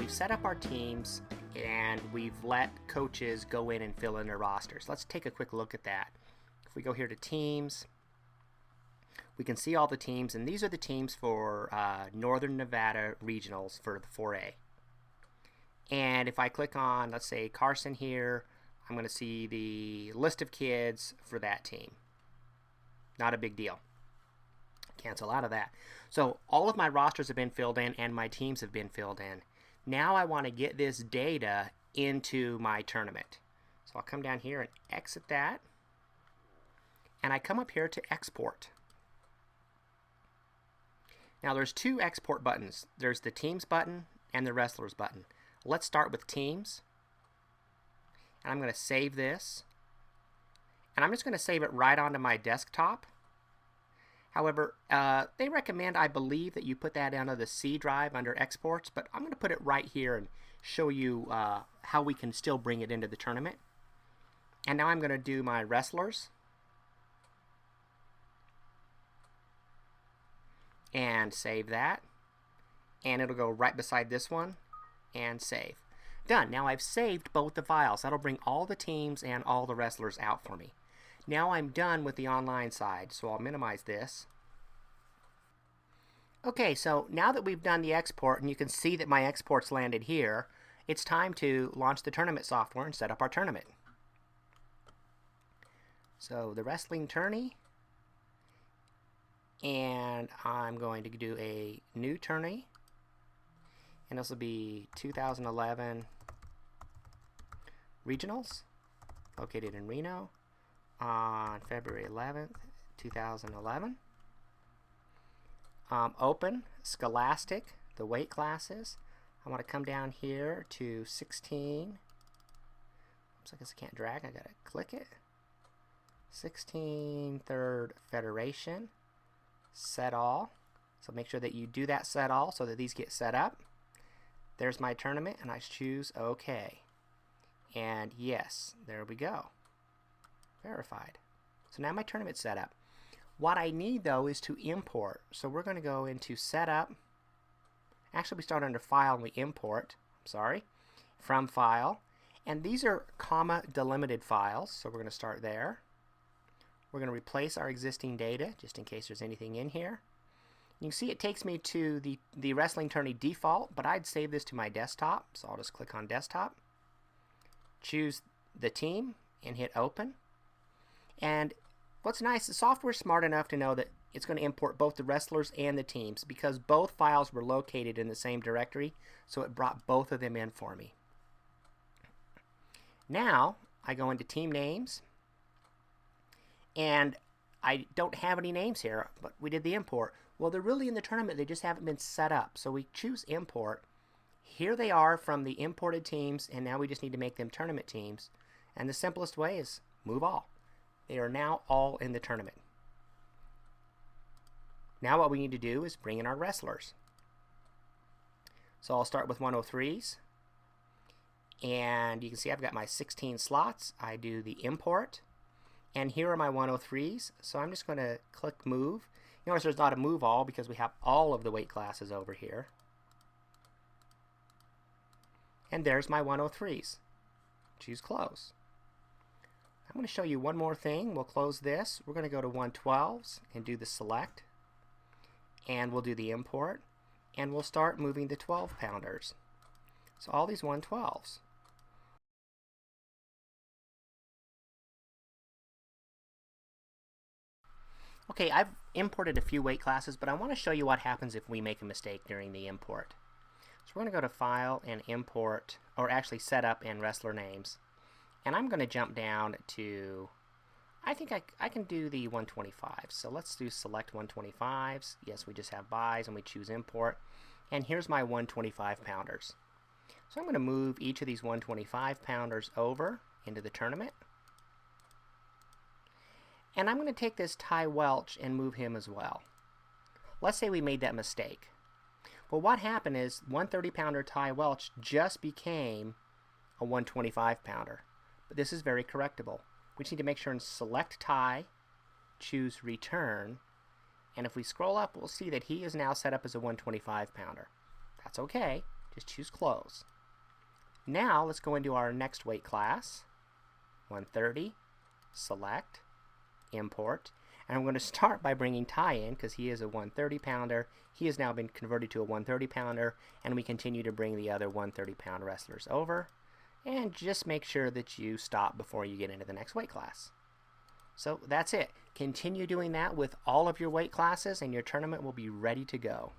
we've set up our teams and we've let coaches go in and fill in their rosters. Let's take a quick look at that. If we go here to teams, we can see all the teams, and these are the teams for Northern Nevada regionals for the 4A. And if I click on, let's say, Carson here, I'm going to see the list of kids for that team. Not a big deal. Cancel out of that. So all of my rosters have been filled in and my teams have been filled in. Now I want to get this data into my tournament. So I'll come down here and exit that. And I come up here to export. Now there's two export buttons. There's the teams button and the wrestlers button. Let's start with teams. And I'm going to save this. And I'm just going to save it right onto my desktop. However, they recommend, I believe, that you put that onto the C drive under exports, but I'm going to put it right here and show you how we can still bring it into the tournament. And now I'm going to do my wrestlers. And save that. And it'll go right beside this one. And save. Done. Now I've saved both the files. That'll bring all the teams and all the wrestlers out for me. Now I'm done with the online side, so I'll minimize this. Okay, so now that we've done the export, and you can see that my export's landed here, it's time to launch the tournament software and set up our tournament. So the wrestling tourney, and I'm going to do a new tourney, and this will be 2011 regionals, located in Reno on February 11th, 2011. Open, Scholastic, the weight classes. I want to come down here to 16. Oops, I guess I can't drag. I gotta click it. 16 third Federation. Set all. So make sure that you do that set all so that these get set up. There's my tournament, and I choose OK. And yes, there we go. Verified. So now my tournament's set up. What I need though is to import. So we're going to go into setup. Actually, we start under file and we import. Sorry. From file. And these are comma delimited files. So we're going to start there. We're going to replace our existing data just in case there's anything in here. You can see it takes me to the wrestling tourney default, but I'd save this to my desktop. So I'll just click on desktop. Choose the team and hit open. And what's nice, the software is smart enough to know that it's going to import both the wrestlers and the teams because both files were located in the same directory, so it brought both of them in for me. Now I go into team names, and I don't have any names here, but we did the import. Well, they're really in the tournament, they just haven't been set up. So we choose import. Here they are from the imported teams, and now we just need to make them tournament teams. And the simplest way is move all. They are now all in the tournament. Now what we need to do is bring in our wrestlers. So I'll start with 103s. And you can see I've got my 16 slots. I do the import. And here are my 103s. So I'm just going to click move. You notice there's not a move all because we have all of the weight classes over here. And there's my 103s. Choose close. I'm going to show you one more thing. We'll close this. We're going to go to 112s and do the select. And we'll do the import. And we'll start moving the 12 pounders. So all these 112s. Okay, I've imported a few weight classes, but I want to show you what happens if we make a mistake during the import. So we're going to go to File and Import, or actually Setup and Wrestler Names. And I'm going to jump down to, I think I can do the 125s. So let's do select 125s. Yes, we just have buys and we choose import. And here's my 125 pounders. So I'm going to move each of these 125 pounders over into the tournament. And I'm going to take this Ty Welch and move him as well. Let's say we made that mistake. Well, what happened is 130 pounder Ty Welch just became a 125 pounder. But this is very correctable. We just need to make sure and select Ty, choose return, and if we scroll up, we'll see that he is now set up as a 125 pounder. That's okay. Just choose close. Now let's go into our next weight class, 130, select, import, and I'm going to start by bringing Ty in because he is a 130 pounder. He has now been converted to a 130 pounder, and we continue to bring the other 130 pound wrestlers over, and just make sure that you stop before you get into the next weight class. So that's it. Continue doing that with all of your weight classes and your tournament will be ready to go.